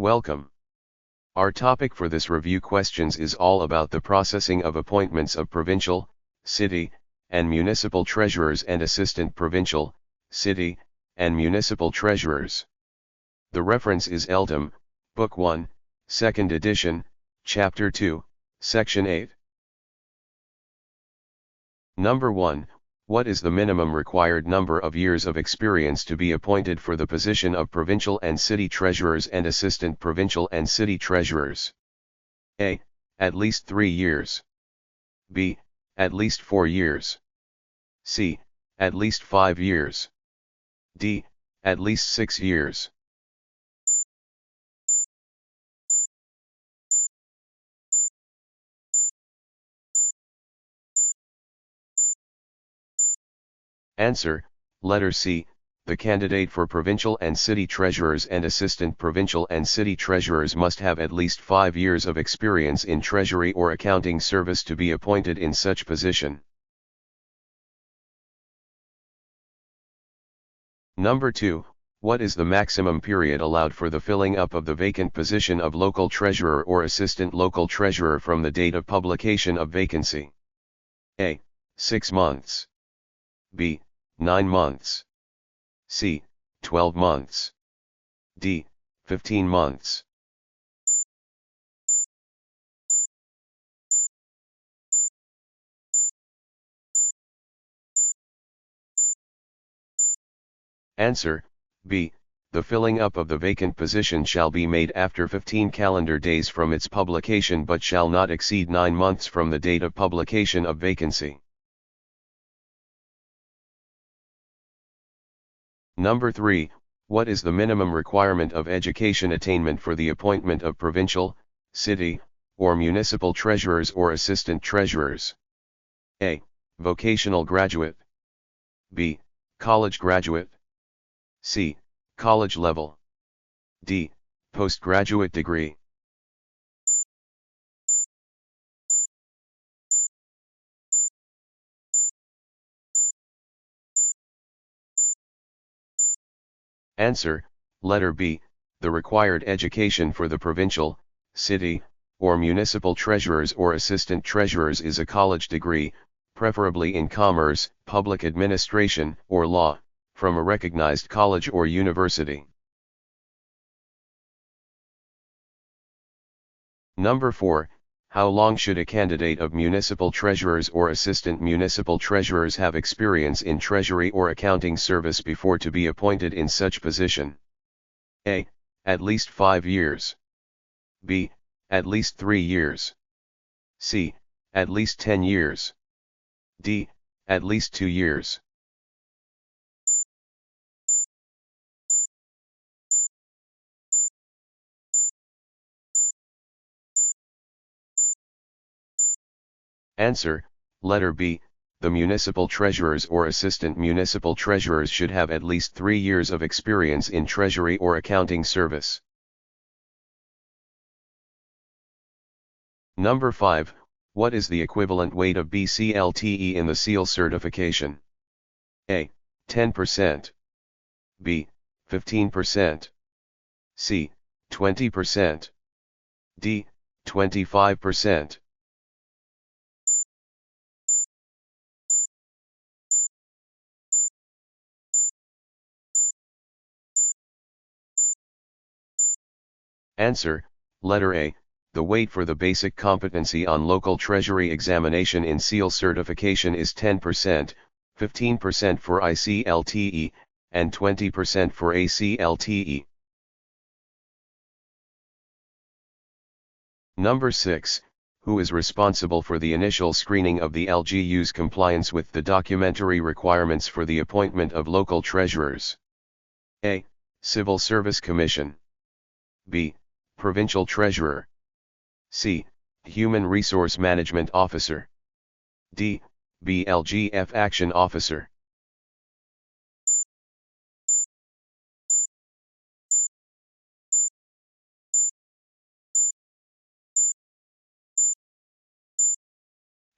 Welcome. Our topic for this review questions is all about the processing of appointments of provincial, city, and municipal treasurers and assistant provincial, city, and municipal treasurers. The reference is LTOM, Book 1, 2nd edition, Chapter 2, Section 8. Number 1. What is the minimum required number of years of experience to be appointed for the position of provincial and city treasurers and assistant provincial and city treasurers? A. At least 3 years. B. At least 4 years. C. At least 5 years. D. At least 6 years. Answer, letter C. The candidate for provincial and city treasurers and assistant provincial and city treasurers must have at least 5 years of experience in treasury or accounting service to be appointed in such position. Number 2. What is the maximum period allowed for the filling up of the vacant position of local treasurer or assistant local treasurer from the date of publication of vacancy? A. 6 months. B. 9 months. C. 12 months. D. 15 months. Answer, B. The filling up of the vacant position shall be made after 15 calendar days from its publication but shall not exceed 9 months from the date of publication of vacancy. Number 3. What is the minimum requirement of education attainment for the appointment of provincial, city, or municipal treasurers or assistant treasurers? A. Vocational graduate. B. College graduate. C. College level. D. Postgraduate degree. Answer, letter B. The required education for the provincial, city, or municipal treasurers or assistant treasurers is a college degree, preferably in commerce, public administration, or law, from a recognized college or university. Number 4. How long should a candidate of municipal treasurers or assistant municipal treasurers have experience in treasury or accounting service before to be appointed in such position? A. At least 5 years. B. At least 3 years. C. At least 10 years. D. At least 2 years. Answer, letter B. The municipal treasurers or assistant municipal treasurers should have at least 3 years of experience in treasury or accounting service. Number 5. What is the equivalent weight of BCLTE in the seal certification? A. 10%. B. 15%. C. 20%. D. 25%. Answer, letter A. The weight for the basic competency on local treasury examination in seal certification is 10%, 15% for ICLTE, and 20% for ACLTE. Number 6. Who is responsible for the initial screening of the LGU's compliance with the documentary requirements for the appointment of local treasurers? A. Civil Service Commission. B. Provincial Treasurer. C. Human Resource Management Officer. D. BLGF Action Officer.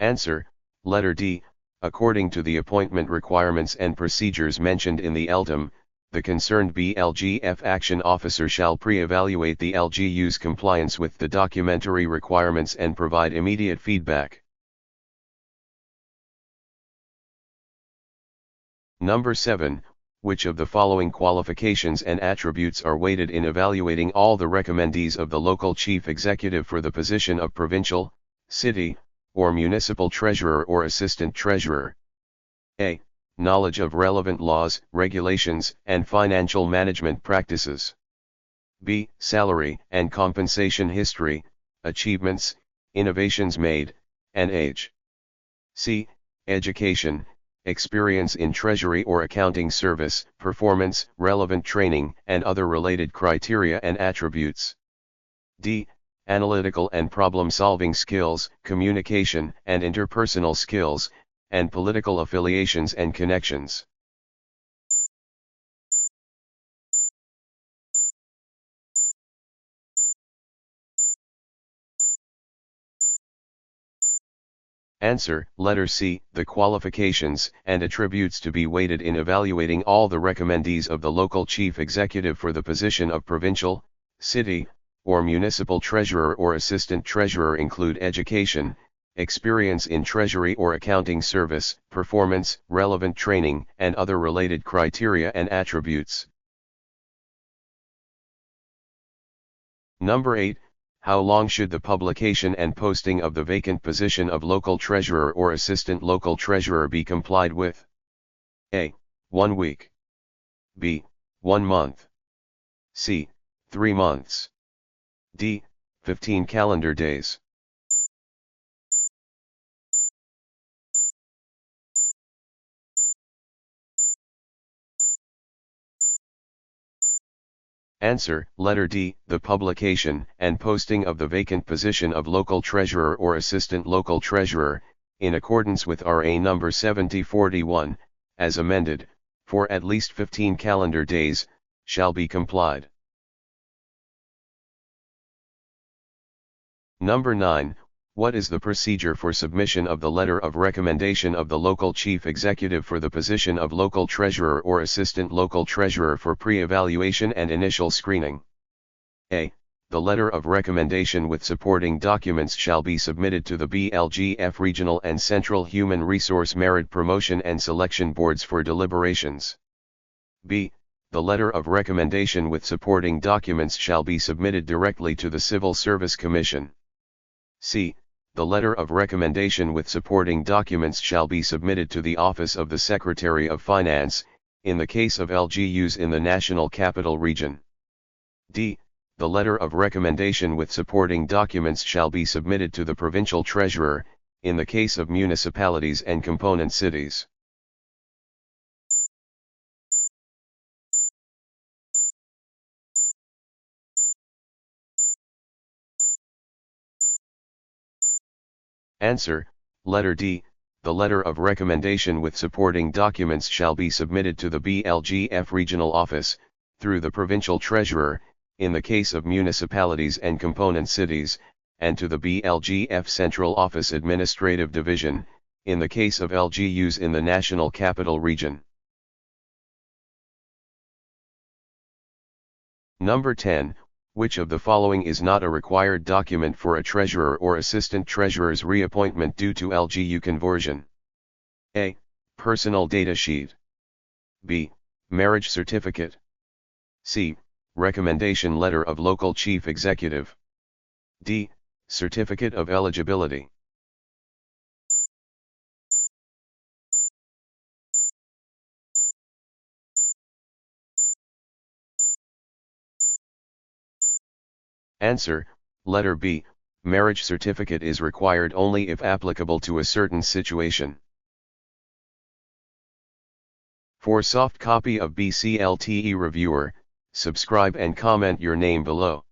Answer, letter D. According to the appointment requirements and procedures mentioned in the LTOM, the concerned BLGF action officer shall pre-evaluate the LGU's compliance with the documentary requirements and provide immediate feedback. Number 7. Which of the following qualifications and attributes are weighted in evaluating all the recommendees of the local chief executive for the position of provincial, city, or municipal treasurer or assistant treasurer? A. Knowledge of relevant laws, regulations, and financial management practices. B. Salary and compensation history, achievements, innovations made, and age. C. Education, experience in treasury or accounting service, performance, relevant training, and other related criteria and attributes. D. Analytical and problem-solving skills, communication and interpersonal skills, and political affiliations and connections. Answer, letter C, the qualifications and attributes to be weighted in evaluating all the recommendees of the local chief executive for the position of provincial, city, or municipal treasurer or assistant treasurer include education, experience in treasury or accounting service, performance, relevant training, and other related criteria and attributes. Number 8. How long should the publication and posting of the vacant position of local treasurer or assistant local treasurer be complied with? A. 1 week. B. 1 month. C. 3 months. D. 15 calendar days. Answer, letter D, the publication and posting of the vacant position of local treasurer or assistant local treasurer, in accordance with RA number 7041, as amended, for at least 15 calendar days, shall be complied. Number 9. What is the procedure for submission of the letter of recommendation of the local chief executive for the position of local treasurer or assistant local treasurer for pre-evaluation and initial screening? A. The letter of recommendation with supporting documents shall be submitted to the BLGF Regional and Central Human Resource Merit Promotion and Selection Boards for deliberations. B. The letter of recommendation with supporting documents shall be submitted directly to the Civil Service Commission. C. The letter of recommendation with supporting documents shall be submitted to the Office of the Secretary of Finance, in the case of LGUs in the National Capital Region. D. The letter of recommendation with supporting documents shall be submitted to the Provincial Treasurer, in the case of municipalities and component cities. Answer, letter D, the letter of recommendation with supporting documents shall be submitted to the BLGF Regional Office, through the Provincial Treasurer, in the case of municipalities and component cities, and to the BLGF Central Office Administrative Division, in the case of LGUs in the National Capital Region. Number 10. Which of the following is not a required document for a treasurer or assistant treasurer's reappointment due to LGU conversion? A. Personal data sheet. B. Marriage certificate. C. Recommendation letter of local chief executive. D. Certificate of eligibility. Answer, letter B, marriage certificate is required only if applicable to a certain situation. For soft copy of BCLTE Reviewer, subscribe and comment your name below.